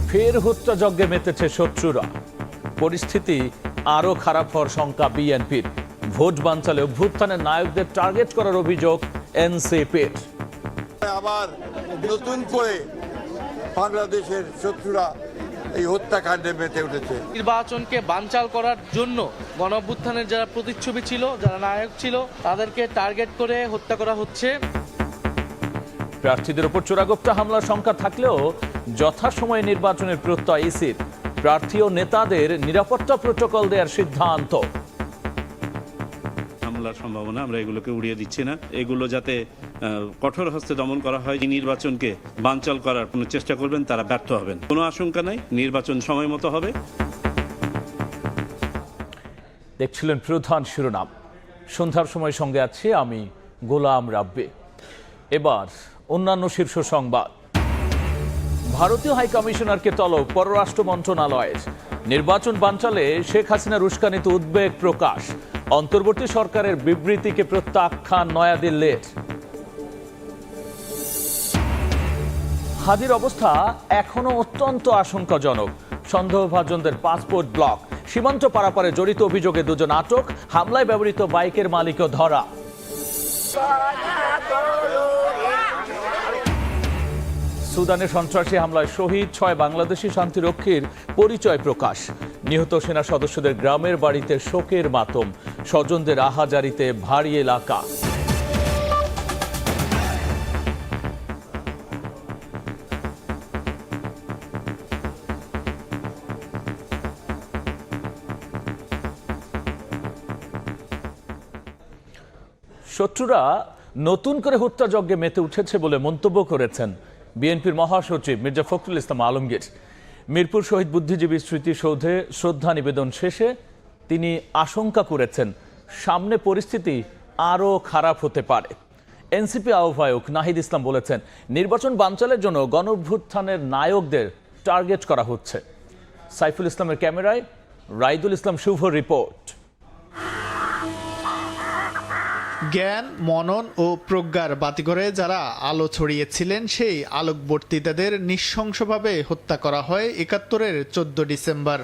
ফের হত্যাযজ্ঞে মেতেছে শত্রুরা। পরিস্থিতি আরও খারাপ হওয়ার শঙ্কা বিএনপির। ভোট বানচালে অভ্যুত্থানের নায়কদের টার্গেট করার অভিযোগ এনসিপির। আবার নতুন করে বাংলাদেশের শত্রুরা এই হত্যাকাণ্ডে মেতে উঠেছে। নির্বাচনকে বানচাল করার জন্য গণঅভ্যুত্থানের যারা প্রতিচ্ছবি ছিল, যারা নায়ক ছিল, তাদেরকে টার্গেট করে হত্যা করা হচ্ছে। প্রার্থীদের উপর চোরাগোপ্তা হামলার শঙ্কা থাকলেও যথাসময়ে নির্বাচনের প্রত্যয় ইসির। প্রার্থী ও নেতাদের নিরাপত্তা প্রোটোকল দেওয়ার সিদ্ধান্ত। হামলার সম্ভাবনা আমরা এগুলোকে উড়িয়ে দিচ্ছি না। এগুলো যাতে কঠোর হস্তে দমন করা হয়। নির্বাচনকে বানচাল করার কোনো চেষ্টা করবেন তারা ব্যর্থ হবেন। কোনো আশঙ্কা নাই, নির্বাচন সময় মতো হবে। দেখছিলেন প্রধান শিরোনাম। সন্ধ্যার সময় সঙ্গে আছি আমি গোলাম রাব্বি। এবার অন্যান্য শীর্ষ সংবাদ। ভারতীয় হাইকমিশনারকে তলব পররাষ্ট্র মন্ত্রণালয়ের। নির্বাচন বানচালে শেখ হাসিনার উস্কানিতে উদ্বেগ প্রকাশ। অন্তর্বর্তী সরকারের বিবৃতিকে প্রত্যাখ্যান নয়াদিল্লির। হাদির অবস্থা এখনো অত্যন্ত আশঙ্কাজনক। সন্দেহভাজনদের পাসপোর্ট ব্লক। সীমান্ত পারাপারে জড়িত অভিযোগে দুজন আটক। হামলায় ব্যবহৃত বাইকের মালিকও ধরা। সুদানে সন্ত্রাসী হামলায় শহীদ 6 বাংলাদেশি শান্তিরক্ষীর পরিচয় প্রকাশ। নিহত সেনা সদস্যদের গ্রামের বাড়িতে শোকের মাতম। স্বজনদের আহাজারিতে ভারী এলাকা। শত্রুরা নতুন করে হত্যাযজ্ঞে মেতে উঠেছে বলে মন্তব্য করেছেন বিএনপির মহাসচিব মির্জা ফখরুল ইসলাম আলমগীর। মিরপুর শহীদ বুদ্ধিজীবী স্মৃতিসৌধে শ্রদ্ধা নিবেদন শেষে তিনি আশঙ্কা করেছেন সামনে পরিস্থিতি আরও খারাপ হতে পারে। এনসিপি আহ্বায়ক নাহিদ ইসলাম বলেছেন, নির্বাচন বানচালের জন্য গণঅভ্যুত্থানের নায়কদের টার্গেট করা হচ্ছে। সাইফুল ইসলামের ক্যামেরায় রাইদুল ইসলাম শুভর রিপোর্ট। জ্ঞান, মনন ও প্রজ্ঞার বাতিঘরে যারা আলো ছড়িয়েছিলেন সেই আলোকবর্তিতাদের নৃশংসভাবে হত্যা করা হয় ৭১-এর ১৪ ডিসেম্বর।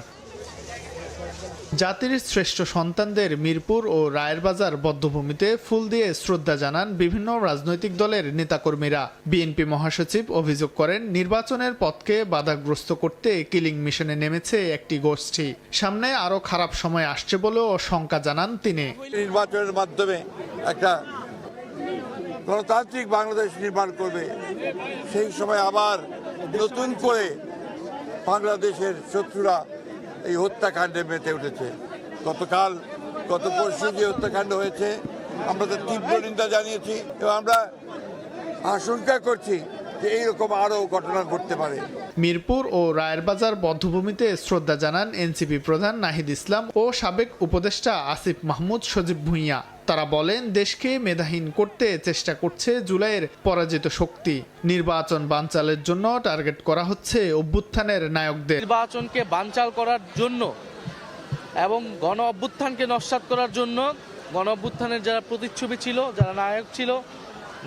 জাতির শ্রেষ্ঠ সন্তানদের মিরপুর ও রায়েরবাজার বধ্যভূমিতে ফুল দিয়ে শ্রদ্ধা জানান বিভিন্ন রাজনৈতিক দলের নেতাকর্মীরা। বিএনপি মহাসচিব অভিযোগ করেন, নির্বাচনের পথকে বাধাগ্রস্ত করতে কিলিং মিশনে নেমেছে একটি গোষ্ঠী। সামনে আরও খারাপ সময় আসছে বলেও শঙ্কা জানান তিনি। নির্বাচনের মাধ্যমে একটা গণতান্ত্রিক বাংলাদেশ নির্মাণ করবে, সেই সময় আবার নতুন করে বাংলাদেশের শত্রুরা এই হত্যাকাণ্ডে মেতে উঠেছে। গত পরশু যে হত্যাকাণ্ড হয়েছে, আমরা তার তীব্র নিন্দা জানিয়েছি এবং আমরা আশঙ্কা করছি যে এইরকম আরও ঘটনা ঘটতে পারে। মিরপুর ও রায়েরবাজার বধ্যভূমিতে শ্রদ্ধা জানান এনসিপি প্রধান নাহিদ ইসলাম ও সাবেক উপদেষ্টা আসিফ মাহমুদ সজীব ভুঁইয়া। তারা বলেন, দেশকে মেধাহীন করতে চেষ্টা করছে জুলাইয়ের পরাজিত শক্তি। নির্বাচন বানচালের জন্য টার্গেট করা হচ্ছে অভ্যুত্থানের নায়কদের। নির্বাচনকে বানচাল করার জন্য এবং গণ অভ্যুত্থানকে নস্যাৎ করার জন্য গণ অভ্যুত্থানের যারা প্রতিচ্ছবি ছিল, যারা নায়ক ছিল,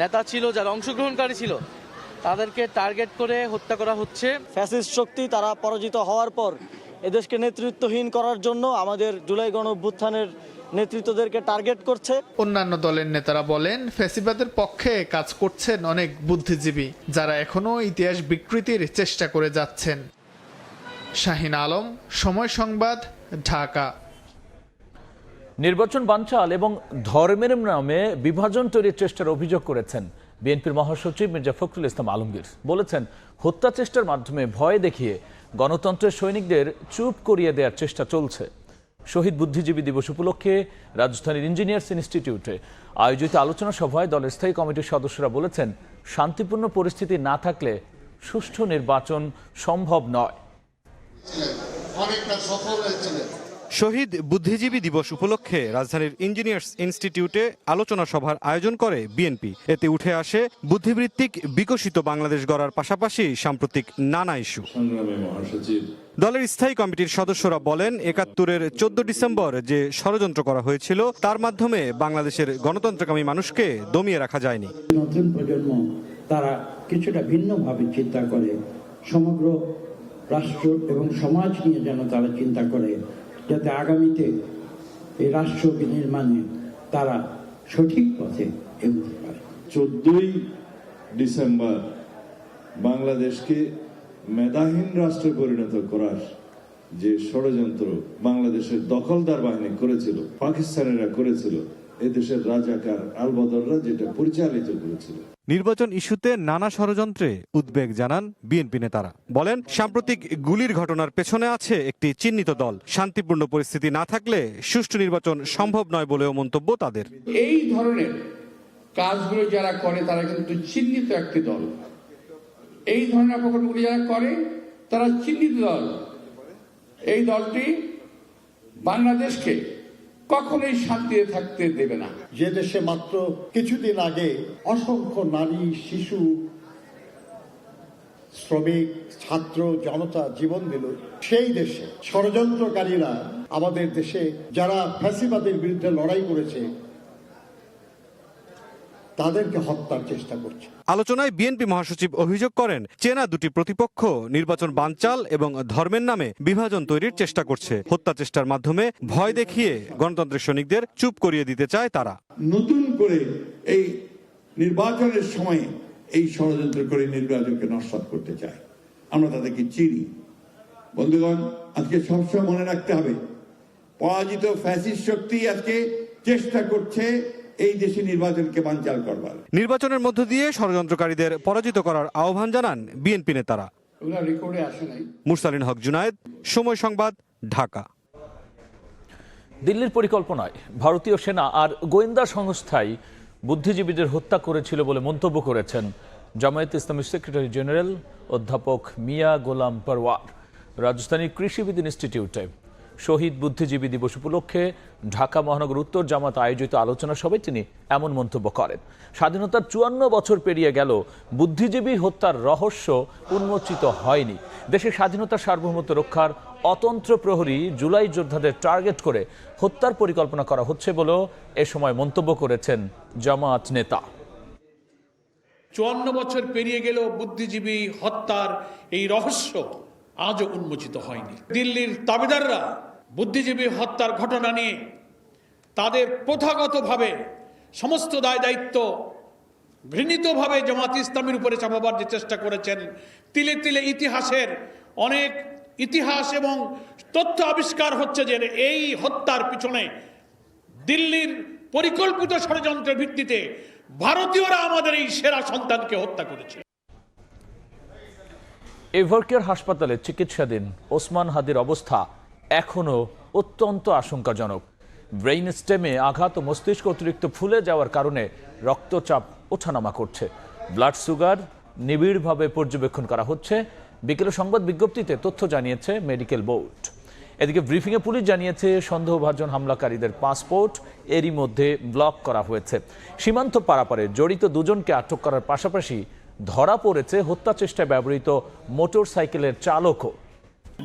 নেতা ছিল, যারা অংশগ্রহণকারী ছিল, তাদেরকে টার্গেট করে হত্যা করা হচ্ছে। ফ্যাসিস্ট শক্তি তারা পরাজিত হওয়ার পর এদেশকে নেতৃত্বহীন করার জন্য আমাদের জুলাই গণ অভ্যুত্থানের নেতৃত্বদেরকে টার্গেট করছে। অন্যান্য দলের নেতারা বলেন, ফ্যাসিবাদের পক্ষে কাজ করছেন অনেক বুদ্ধিজীবী, যারা এখনো ইতিহাস বিকৃতির চেষ্টা করে যাচ্ছেন। শাহিন আলম, সময় সংবাদ, ঢাকা। নির্বাচন বানচাল এবং ধর্মের নামে বিভাজন তৈরির চেষ্টার অভিযোগ করেছেন বিএনপির মহাসচিব মির্জা ফখরুল ইসলাম আলমগীর। বলেছেন, হত্যা চেষ্টার মাধ্যমে ভয় দেখিয়ে গণতন্ত্রের সৈনিকদের চুপ করিয়ে দেওয়ার চেষ্টা চলছে। শহীদ বুদ্ধিজীবী দিবস উপলক্ষে রাজধানীর ইঞ্জিনিয়ার্স ইনস্টিটিউটে আয়োজিত আলোচনা সভায় দলের স্থায়ী কমিটির সদস্যরা বলেছেন, শান্তিপূর্ণ পরিস্থিতি না থাকলে সুষ্ঠু নির্বাচন সম্ভব নয়। শহীদ বুদ্ধিজীবী দিবস উপলক্ষে রাজধানীর ইঞ্জিনিয়ার্স ইনস্টিটিউটে আলোচনা সভার আয়োজন করে বিএনপি। এতে উঠে আসে বুদ্ধিবৃত্তিক বিকশিত বাংলাদেশ গড়ার পাশাপাশি সাম্প্রতিক নানা ইস্যু। দলের স্থায়ী কমিটির সদস্যরা বলেন, ৭১-এর ১৪ ডিসেম্বর যে ষড়যন্ত্র করা হয়েছিল তার মাধ্যমে বাংলাদেশের গণতন্ত্রকামী মানুষকে দমিয়ে রাখা যায়নি। নতুন প্রজন্ম তারা কিছুটা ভিন্নভাবে চিন্তা করে, সমগ্র রাষ্ট্র এবং সমাজ নিয়ে যেন তারা চিন্তা করে, যাতে আগামীতে এই রাষ্ট্র বিনির্মাণে তারা সঠিক পথে এগোতে পারে। 14ই ডিসেম্বর বাংলাদেশকে মেধাহীন রাষ্ট্রে পরিণত করার যে ষড়যন্ত্র বাংলাদেশের দখলদার বাহিনী করেছিল, পাকিস্তানিরা করেছিল, এদেশের রাজাকার আলবদররা যেটা পরিচালিত করেছিল। নির্বাচন ইস্যুতে নানা ষড়যন্ত্রে উদ্বেগ জানান বিএনপি নেতারা। বলেন, সাম্প্রতিক গুলির ঘটনার পেছনে আছে একটি চিহ্নিত দল। শান্তিপূর্ণ পরিস্থিতি না থাকলে সুষ্ঠু নির্বাচন সম্ভব নয় বলেও মন্তব্য তাদের। এই ধরনের কাজগুলো যারা করে তারা কিন্তু চিহ্নিত একটি দল। এই ধরনের অপকর্মগুলি যারা করে তারা চিহ্নিত দল। এই দলটি বাংলাদেশকে কখনোই শান্তিতে থাকতে দেবে না। যে দেশে মাত্র কিছুদিন আগে অসংখ্য নারী, শিশু, শ্রমিক, ছাত্র জনতা জীবন দিল, সেই দেশে ষড়যন্ত্রকারীরা আমাদের দেশে যারা ফ্যাসিবাদের বিরুদ্ধে লড়াই করেছে তাদেরকে হত্যার চেষ্টা করছে। আলোচনায় বিএনপি মহাসচিব অভিযোগ করেন, চেনা দুটি প্রতিপক্ষ নির্বাচন বানচাল এবং ধর্মের নামে বিভাজন তৈরির চেষ্টা করছে। হত্যা চেষ্টার মাধ্যমে ভয় দেখিয়ে গণতন্ত্রের সৈনিকদের চুপ করিয়ে দিতে চায় তারা। নতুন করে এই নির্বাচনের সময়ে এই ষড়যন্ত্র করে নির্বাচনকে নস্যাৎ করতে চায়। আমরা তাদেরকে চিনি। বন্ধুগণ, আজকে সবসময় মনে রাখতে হবে, পরাজিত ফ্যাসিস্ট শক্তি আজকে চেষ্টা করছে এই দেশে নির্বাচনকে বানচাল করবার। নির্বাচনের মধ্য দিয়ে ষড়যন্ত্রকারীদের পরাজিত করার আহ্বান জানান বিএনপি নেতারা। মুরসালিন হক জুনায়েদ, সময় সংবাদ, ঢাকা। দিল্লির পরিকল্পনায় ভারতীয় সেনা আর গোয়েন্দা সংস্থায় বুদ্ধিজীবীদের হত্যা করেছিল বলে মন্তব্য করেছেন জামায়াতে ইসলামীর সেক্রেটারি জেনারেল অধ্যাপক মিয়া গোলাম পরওয়ার। রাজধানীর কৃষিবিদ ইনস্টিটিউটে শহীদ বুদ্ধিজীবী দিবস উপলক্ষে ঢাকা মহানগর উত্তর জামাত আয়োজিত আলোচনা সভায় তিনি এমন মন্তব্য করেন। স্বাধীনতার 54 বছর পেরিয়ে গেল, বুদ্ধিজীবী হত্যার রহস্য উন্মোচিত হয়নি। দেশের স্বাধীনতার সার্বভৌমত্ব রক্ষার অতন্ত্র প্রহরী জুলাই যোদ্ধাদের টার্গেট করে হত্যার পরিকল্পনা করা হচ্ছে বলেও এ সময় মন্তব্য করেছেন জামাত নেতা। 54 বছর পেরিয়ে গেল, বুদ্ধিজীবী হত্যার এই রহস্য আজও উন্মোচিত হয়নি। দিল্লির তাবেদাররা বুদ্ধিজীবী হত্যার ঘটনা নিয়ে তাদের প্রথাগতভাবে সমস্ত দায় দায়িত্ব ঘৃণিতভাবে জামাত ইসলামীর উপরে চাপাবার যে চেষ্টা করেছেন, তিলে তিলে ইতিহাসের অনেক ইতিহাস এবং তথ্য আবিষ্কার হচ্ছে যে এই হত্যার পিছনে দিল্লির পরিকল্পিত ষড়যন্ত্রের ভিত্তিতে ভারতীয়রা আমাদের এই সেরা সন্তানকে হত্যা করেছে। এভারকেয়ার হাসপাতালে চিকিৎসাধীন ওসমান হাদির অবস্থা এখনও অত্যন্ত আশঙ্কাজনক। ব্রেইন স্টেমে আঘাত ও মস্তিষ্ক অতিরিক্ত ফুলে যাওয়ার কারণে রক্তচাপ ওঠানামা করছে। ব্লাড সুগার নিবিড়ভাবে পর্যবেক্ষণ করা হচ্ছে। বিকেলে সংবাদ বিজ্ঞপ্তিতে তথ্য জানিয়েছে মেডিকেল বোর্ড। এদিকে ব্রিফিংয়ে পুলিশ জানিয়েছে সন্দেহভাজন হামলাকারীদের পাসপোর্ট এরই মধ্যে ব্লক করা হয়েছে। সীমান্ত পারাপারে জড়িত দুজনকে আটক করার পাশাপাশি ধরা পড়েছে হত্যা চেষ্টায় ব্যবহৃত মোটর সাইকেলের চালকও।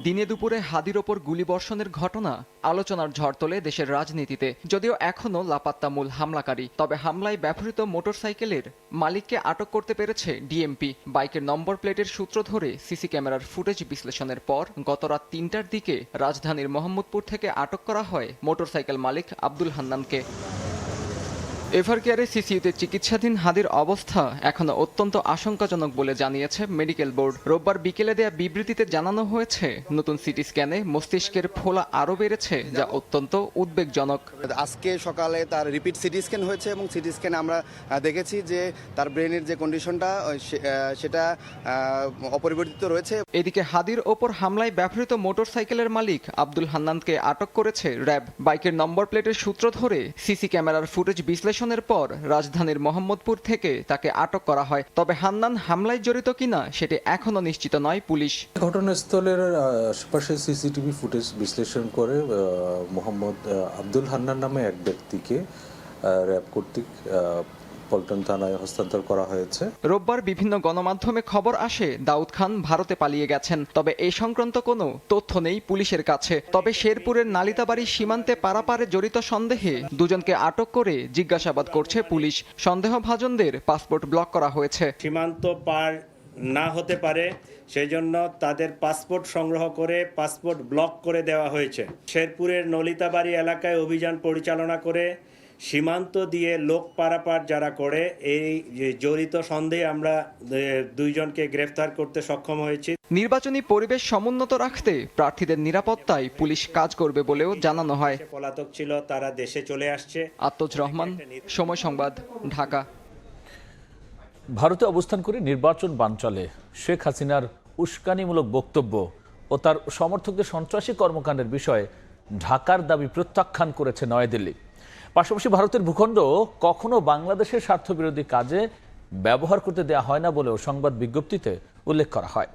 দিনে দুপুরে হাদির ওপর গুলিবর্ষণের ঘটনা আলোচনার ঝড় তোলে দেশের রাজনীতিতে। যদিও এখনও লাপাত্তা মূল হামলাকারী, তবে হামলায় ব্যবহৃত মোটরসাইকেলের মালিককে আটক করতে পেরেছে ডিএমপি। বাইকের নম্বর প্লেটের সূত্র ধরে সিসি ক্যামেরার ফুটেজ বিশ্লেষণের পর গত রাত 3টার দিকে রাজধানীর মোহাম্মদপুর থেকে আটক করা হয় মোটরসাইকেল মালিক আব্দুল হান্নানকে। এভারকেয়ারে সিসিইউতে চিকিৎসাধীন হাদির অবস্থা এখনো অত্যন্ত আশঙ্কাজনক বলে জানিয়েছে মেডিকেল বোর্ড। রোববার বিকেলে দেয়া বিবৃতিতে জানানো হয়েছে, নতুন সিটি স্ক্যানে মস্তিষ্কের ফোলা আরও বেড়েছে, যা অত্যন্ত উদ্বেগজনক। আজকে সকালে তার রিপিট সিটি স্ক্যান হয়েছে এবং সিটি স্ক্যানে আমরা দেখেছি যে তার ব্রেনের যে কন্ডিশনটা সেটা অপরিবর্তিত রয়েছে। এদিকে হাদির ওপর হামলায় ব্যবহৃত মোটরসাইকেলের মালিক আব্দুল হান্নানকে আটক করেছে র্যাব। বাইকের নম্বর প্লেটের সূত্র ধরে সিসি ক্যামেরার ফুটেজ বিশ্লেষণ পর রাজধানীর মোহাম্মদপুর থেকে তাকে আটক করা হয়। তবে হান্নান হামলায় জড়িত কিনা সেটি এখনো নিশ্চিত নয় পুলিশ। ঘটনাস্থলের আশেপাশে সিসিটিভি ফুটেজ বিশ্লেষণ করে মোহাম্মদ আব্দুল হান্নান নামে এক ব্যক্তিকে র্যাব কর্তৃক পল্টন থানায় হস্তান্তর করা হয়েছে। রোববার বিভিন্ন গণমাধ্যমে খবর আসে দাউদ খান ভারতে পালিয়ে গেছেন, তবে এই সংক্রান্ত কোনো তথ্য নেই পুলিশের কাছে। তবে শেরপুরের নালিতাবাড়ি সীমান্তে পারাপারে জড়িত সন্দেহে দুজনকে আটক করে জিজ্ঞাসাবাদ করছে পুলিশ। সন্দেহভাজনদের পাসপোর্ট ব্লক করা হয়েছে। সীমান্ত পার না হতে পারে সেই জন্য তাদের পাসপোর্ট সংগ্রহ করে পাসপোর্ট ব্লক করে দেওয়া হয়েছে। শেরপুরের নলিতাবাড়ি এলাকায় অভিযান পরিচালনা করে সীমান্ত দিয়ে লোক পারাপার যারা করে এই জড়িত সন্দেহে আমরা 2 জনকে গ্রেফতার করতে সক্ষম হয়েছি। নির্বাচনী পরিবেশ সমুন্নত রাখতে প্রার্থীদের নিরাপত্তায় পুলিশ কাজ করবে বলেও জানানো হয়। পলাতক ছিল, তারা দেশে চলে আসছে। আত্মজ রহমান, সময় সংবাদ, ঢাকা। ভারতে অবস্থান করে নির্বাচন বানচালে শেখ হাসিনার উস্কানিমূলক বক্তব্য ও তার সমর্থকদের সন্ত্রাসী কর্মকাণ্ডের বিষয়ে ঢাকার দাবি প্রত্যাখ্যান করেছে নয়াদিল্লি। পাশাপাশি ভারতের ভূখণ্ড কখনো বাংলাদেশের স্বার্থবিরোধী কাজে ব্যবহার করতে দেওয়া হয় না বলেও সংবাদ বিজ্ঞপ্তিতে উল্লেখ করা হয়।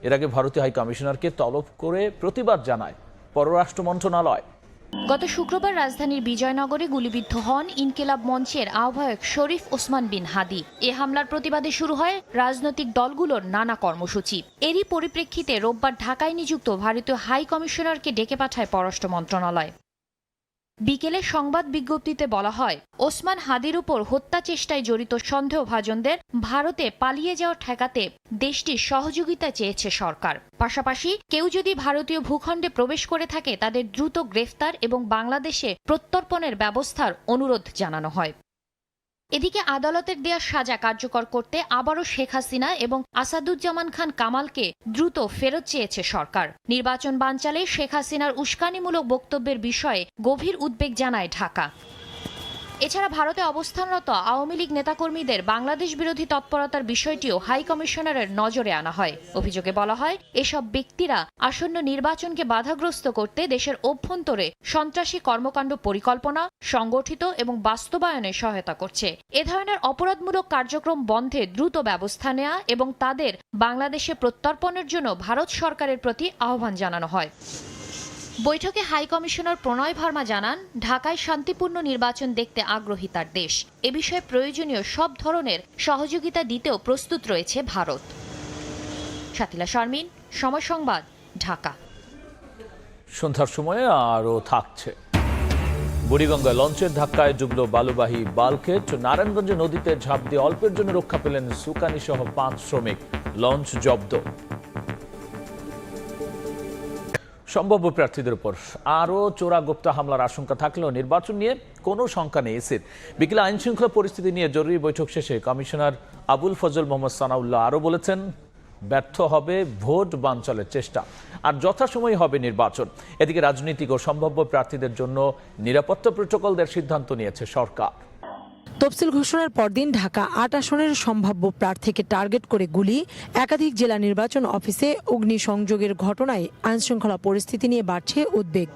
এর আগে ভারতীয় হাই কমিশনারকে তলব করে প্রতিবাদ জানায় পররাষ্ট্র মন্ত্রণালয়। গত শুক্রবার রাজধানীর বিজয়নগরে গুলিবিদ্ধ হন ইনকিলাব মঞ্চের আহ্বায়ক শরীফ ওসমান বিন হাদি। এ হামলার প্রতিবাদে শুরু হয় রাজনৈতিক দলগুলোর নানা কর্মসূচি। এরই পরিপ্রেক্ষিতে রোববার ঢাকায় নিযুক্ত ভারতীয় হাই কমিশনারকে ডেকে পাঠায় পররাষ্ট্র মন্ত্রণালয়। বিকেলে সংবাদ বিজ্ঞপ্তিতে বলা হয়, ওসমান হাদির উপর হত্যা চেষ্টায় জড়িত সন্দেহভাজনদের ভারতে পালিয়ে যাওয়া ঠেকাতে দেশটির সহযোগিতা চেয়েছে সরকার। পাশাপাশি কেউ যদি ভারতীয় ভূখণ্ডে প্রবেশ করে থাকে তাদের দ্রুত গ্রেফতার এবং বাংলাদেশে প্রত্যর্পণের ব্যবস্থার অনুরোধ জানানো হয়। এদিকে আদালতের দেয়া সাজা কার্যকর করতে আবারও শেখ হাসিনা এবং আসাদুজ্জামান খান কামালকে দ্রুত ফেরত চেয়েছে সরকার। নির্বাচন বানচালে শেখ হাসিনার উস্কানিমূলক বক্তব্যের বিষয়ে গভীর উদ্বেগ জানায় ঢাকা। এছাড়া ভারতে অবস্থানরত আওয়ামী লীগ নেতাকর্মীদের বাংলাদেশ বিরোধী তৎপরতার বিষয়টিও হাই কমিশনারের নজরে আনা হয়। অভিযোগে বলা হয়, এসব ব্যক্তিরা আসন্ন নির্বাচনকে বাধাগ্রস্ত করতে দেশের অভ্যন্তরে সন্ত্রাসী কর্মকাণ্ড পরিকল্পনা, সংগঠিত এবং বাস্তবায়নে সহায়তা করছে। এ ধরনের অপরাধমূলক কার্যক্রম বন্ধে দ্রুত ব্যবস্থা নেওয়া এবং তাদের বাংলাদেশে প্রত্যর্পণের জন্য ভারত সরকারের প্রতি আহ্বান জানানো হয়। বৈঠকে হাই কমিশনার প্রণয় ভার্মা জানান, ঢাকায় শান্তিপূর্ণ নির্বাচন দেখতে আগ্রহী তার দেশ। এ বিষয়ে প্রয়োজনীয় সব ধরনের সহযোগিতা দিতেও প্রস্তুত রয়েছে ভারত। শাতিলা শারমিন, সময় সংবাদ, ঢাকা। সন্ধ্যার সময়ে আরও থাকছে। বুড়িগঙ্গায় লঞ্চের ধাক্কায় ডুবল বালুবাহী বালকেট। নারায়ণগঞ্জে নদীতে ঝাঁপ দিয়ে অল্পের জন্য রক্ষা পেলেন সুকানি সহ 5 শ্রমিক। লঞ্চ জব্দ। সম্ভাব্য প্রার্থীদের উপর আরও চোরাগোপ্তা হামলার আশঙ্কা থাকলেও নির্বাচন নিয়ে কোনো শঙ্কা নেই এসির। বিকেলে আইন শৃঙ্খলা পরিস্থিতি নিয়ে জরুরি বৈঠক শেষে কমিশনার আবুল ফজল মোহাম্মদ সানাউল্লাহ আরও বলেছেন, ব্যর্থ হবে ভোট বানচালের চেষ্টা, আর যথাসময়ে হবে নির্বাচন। এদিকে রাজনীতিক ও সম্ভাব্য প্রার্থীদের জন্য নিরাপত্তা প্রোটোকল দেওয়ার সিদ্ধান্ত নিয়েছে সরকার। তফসিল ঘোষণার পরদিন ঢাকা 8 আসনের সম্ভাব্য প্রার্থীকে টার্গেট করে গুলি, একাধিক জেলা নির্বাচন অফিসে অগ্নিসংযোগের ঘটনায় আইনশৃঙ্খলা পরিস্থিতি নিয়ে বাড়ছে উদ্বেগ।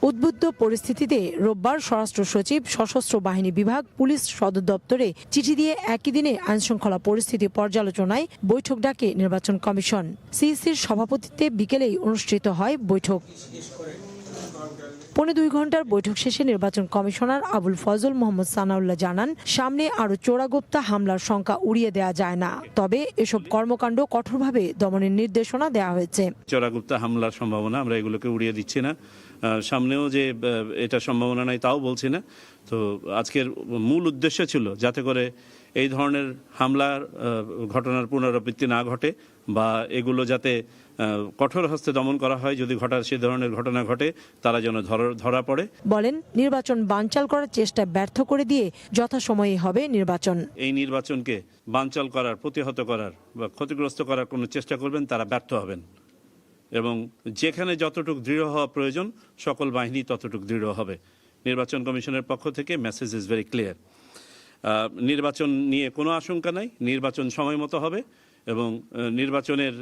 উদ্বুদ্ধ পরিস্থিতিতে রোববার স্বরাষ্ট্র সচিব, সশস্ত্র বাহিনী বিভাগ, পুলিশ সদর দপ্তরে চিঠি দিয়ে একই দিনে আইনশৃঙ্খলা পরিস্থিতি পর্যালোচনায় বৈঠক ডাকে নির্বাচন কমিশন। সিইসির সভাপতিত্বে বিকেলেই অনুষ্ঠিত হয় বৈঠক। 2.25 ঘন্টার বৈঠক শেষে নির্বাচন কমিশনার আবুল ফজল মোহাম্মদ সানাউল্লাহ জানান, সামনে আরও চোরাগোপ্তা হামলার শঙ্কা উড়িয়ে দেওয়া যায় না, তবে এসব কর্মকাণ্ড কঠোরভাবে দমনের নির্দেশনা দেওয়া হয়েছে। চোরাগোপ্তা হামলার সম্ভাবনা আমরা এগুলোকে উড়িয়ে দিচ্ছি না, সামনেও যে এটা সম্ভাবনা নাই তাও বলছি না। তো আজকের মূল উদ্দেশ্য ছিল যাতে করে এই ধরনের হামলার ঘটনার পুনরাবৃত্তি না ঘটে বা এগুলো যাতে কঠোর হস্তে দমন করা হয়। যদি সে ধরনের ঘটনা ঘটে তারা যেন ধরা পড়ে। বলেন, নির্বাচন বানচাল করার চেষ্টা ব্যর্থ করে দিয়ে যথাসময়ে হবে নির্বাচন। এই নির্বাচনকে বানচাল করার, প্রতিহত করার বা ক্ষতিগ্রস্ত করার কোনো চেষ্টা করবেন তারা ব্যর্থ হবেন, এবং যেখানে যতটুকু দৃঢ় হওয়া প্রয়োজন সকল বাহিনী ততটুকু দৃঢ় হবে। নির্বাচন কমিশনের পক্ষ থেকে মেসেজ ইজ ভেরি ক্লিয়ার। নির্বাচন নিয়ে কোনো আশঙ্কা নাই, নির্বাচন সময় মতো হবে এবং নির্বাচনের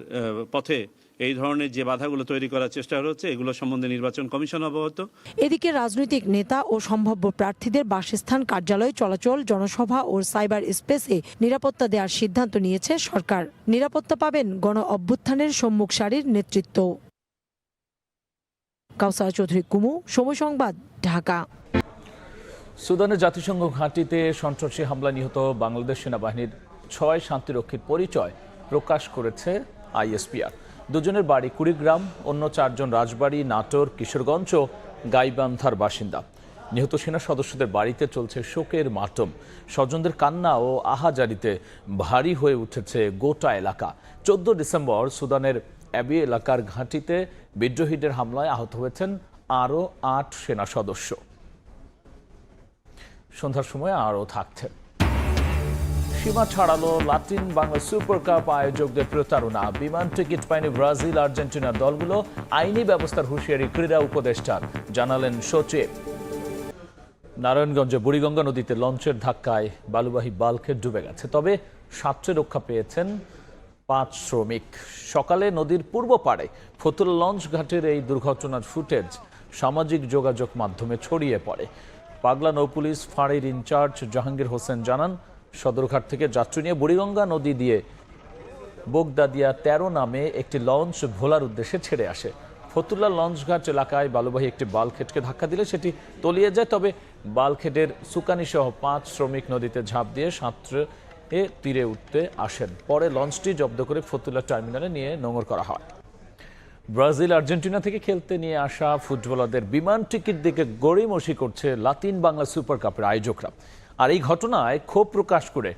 পথে এই ধরনের যে বাধাগুলো তৈরি করার চেষ্টা হচ্ছে এগুলো সম্বন্ধে নির্বাচন কমিশন অবগত। এদিকে রাজনৈতিক নেতা ও সম্ভাব্য প্রার্থীদের বাসস্থান, কার্যালয়, চলাচল, জনসভা ও সাইবার স্পেসে নিরাপত্তা দেওয়ার সিদ্ধান্ত নিয়েছে সরকার। নিরাপত্তা পাবেন গণ অভ্যুত্থানের সম্মুখ সারির নেতৃত্ব। কাউসার চৌধুরী কুমু, সময় সংবাদ, ঢাকা। সুদানের জাতিসংঘ ঘাঁটিতে সন্ত্রাসী হামলা নিহত বাংলাদেশ সেনাবাহিনীর 6 শান্তিরক্ষীর পরিচয় প্রকাশ করেছে আইএসপিআর। 2 জনের বাড়ি কুড়িগ্রাম, অন্য 4 জন রাজবাড়ী, নাটোর, কিশোরগঞ্জ ও গাইবান্ধার বাসিন্দা। নিহত সেনা সদস্যদের বাড়িতে চলছে শোকের মাতম। স্বজনদের কান্না ও আহাজারিতে ভারী হয়ে উঠেছে গোটা এলাকা। 14 ডিসেম্বর সুদানের অ্যাবি এলাকার ঘাঁটিতে বিদ্রোহীদের হামলায় আহত হয়েছেন আরও 8 সেনা সদস্য। সন্ধ্যার সময় আরও থাকছে। সীমা ছাড়ালো লাতিন বাংলা সুপার কাপ আয়োজকদের প্রতারণা। বিমান টিকিট পায়নি ব্রাজিল আর্জেন্টিনার দলগুলো। আইনি ব্যবস্থার হুঁশিয়ারি ক্রীড়া উপদেষ্টার, জানালেন সচিব। নারায়ণগঞ্জে বুড়িগঙ্গা নদীতে লঞ্চের ধাক্কায় বালুবাহী বাল্কহেড ডুবে গেছে, তবে সাঁতরে রক্ষা পেয়েছেন 5 শ্রমিক। সকালে নদীর পূর্ব পাড়ে ফতুল্লা লঞ্চ ঘাটের এই দুর্ঘটনার ফুটেজ সামাজিক যোগাযোগ মাধ্যমে ছড়িয়ে পড়ে। পাগলা নৌপুলিশ ফাঁড়ির ইনচার্জ জাহাঙ্গীর হোসেন জানান, সদরঘাট থেকে যাত্রী নিয়ে বুড়িগঙ্গা নদী দিয়ে বোগদাদিয়া 13 নামে একটি লঞ্চ ভোলার উদ্দেশ্যে ছেড়ে আসে। ফতুল্লা লঞ্চঘাট এলাকায় বালুবাহী একটি বাল্কহেডকে ধাক্কা দিলে সেটি তলিয়ে যায়, তবে বাল্কহেডের সুকানি সহ 5 শ্রমিক নদীতে ঝাঁপ দিয়ে সাঁতরে তীরে উঠতে আসেন। পরে লঞ্চটি জব্দ করে ফতুল্লা টার্মিনালে নিয়ে নোঙর করা হয়। ব্রাজিল আর্জেন্টিনা থেকে খেলতে নিয়ে আসা ফুটবলারদের বিমান টিকিট দিকে গড়িমসি করছে লাতিন বাংলা সুপার কাপের আয়োজকরা। আর এই ঘটনায় ক্ষোভ প্রকাশ করে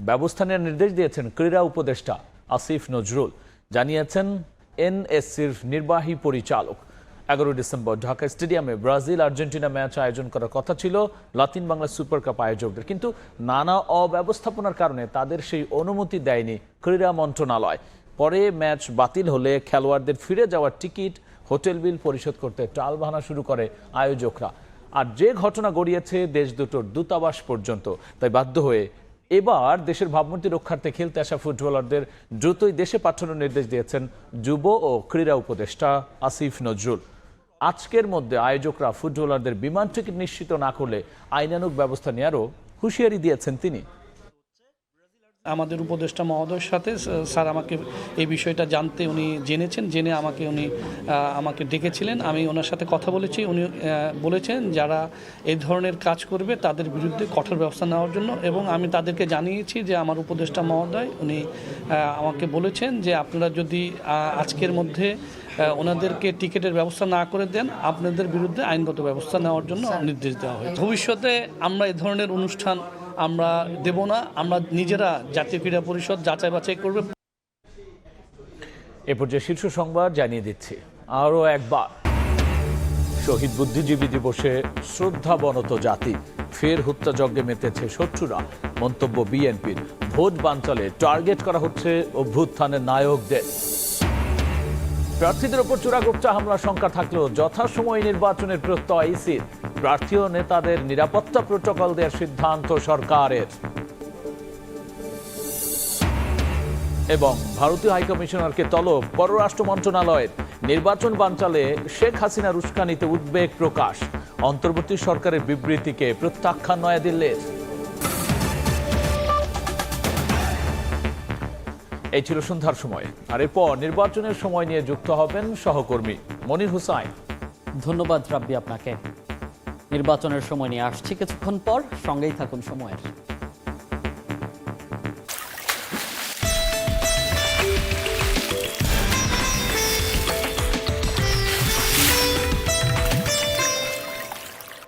ব্যবস্থা নেওয়ার নির্দেশ দিয়েছেন ক্রীড়া উপদেষ্টা আসিফ নজরুল। জানিয়েছেন এনএসসির নির্বাহী পরিচালক। 11 ডিসেম্বর ঢাকা স্টেডিয়ামে ব্রাজিল আর্জেন্টিনা ম্যাচ আয়োজন করার কথা ছিল লাতিন বাংলা সুপার কাপ আয়োজকদের, কিন্তু নানা অব্যবস্থাপনার কারণে তাদের সেই অনুমতি দেয়নি ক্রীড়া মন্ত্রণালয়। পরে ম্যাচ বাতিল হলে খেলোয়াড়দের ফিরে যাওয়ার টিকিট, হোটেল বিল পরিশোধ করতে টালবাহানা শুরু করে আয়োজকরা। আর যে ঘটনা গড়িয়েছে দেশ দুটোর দূতাবাস পর্যন্ত, তাই বাধ্য হয়ে এবার দেশের ভাবমূর্তি রক্ষার্থে খেলতে আসা ফুটবলারদের দ্রুতই দেশে পাঠানোর নির্দেশ দিয়েছেন যুব ও ক্রীড়া উপদেষ্টা আসিফ নজরুল। আজকের মধ্যে আয়োজকরা ফুটবলারদের বিমান টিকিট নিশ্চিত না করলে আইনানুগ ব্যবস্থা নেওয়ারও হুঁশিয়ারি দিয়েছেন তিনি। আমাদের উপদেষ্টা মহোদয়ের সাথে স্যার আমাকে এই বিষয়টা জানতে উনি জেনে আমাকে ডেকেছিলেন। আমি ওনার সাথে কথা বলেছি। উনি বলেছেন যারা এই ধরনের কাজ করবে তাদের বিরুদ্ধে কঠোর ব্যবস্থা নেওয়ার জন্য, এবং আমি তাদেরকে জানিয়েছি যে আমার উপদেষ্টা মহোদয় উনি আমাকে বলেছেন যে আপনারা যদি আজকের মধ্যে ওনাদেরকে টিকিটের ব্যবস্থা না করে দেন, আপনাদের বিরুদ্ধে আইনগত ব্যবস্থা নেওয়ার জন্য নির্দেশ দেওয়া হয়েছে। ভবিষ্যতে আমরা এই ধরনের অনুষ্ঠান আমরা দেব না, আমরা নিজেরা জাতীয় ক্রীড়া পরিষদ যাচাই বাছাই করবে। এ পর্যায়ে শীর্ষ সংবাদ জানিয়ে দিচ্ছি আরও একবার। শহীদ বুদ্ধিজীবী দিবসে শ্রদ্ধাবনত জাতি, ফের হত্যাযজ্ঞে মেতেছে শত্রুরা, মন্তব্য বিএনপির। ভোট বানচালে টার্গেট করা হচ্ছে অভ্যুত্থানের নায়কদের। প্রার্থীদের ওপর চূড়াগুপ্তা হামলার শঙ্কা থাকলেও যথাসময়ে নির্বাচনের প্রত্যয় ইসির। প্রার্থী ও নেতাদের নিরাপত্তা প্রোটোকল দেওয়ার সিদ্ধান্ত সরকারের। এবং ভারতীয় হাইকমিশনারকে তলব পররাষ্ট্র মন্ত্রণালয়ের। নির্বাচন বানচালে শেখ হাসিনার উস্কানিতে উদ্বেগ প্রকাশ। অন্তর্বর্তী সরকারের বিবৃতিকে প্রত্যাখ্যান নয়াদিল্লির। এই ছিল সন্ধ্যার সময়। আর এরপর নির্বাচনের সময় নিয়ে যুক্ত হবেন সহকর্মী মনির হুসাইন। ধন্যবাদ রাব্বি আপনাকে। নির্বাচনের সময় নিয়ে আসছি কিছুক্ষণ পর, সঙ্গেই থাকুন সময়ের।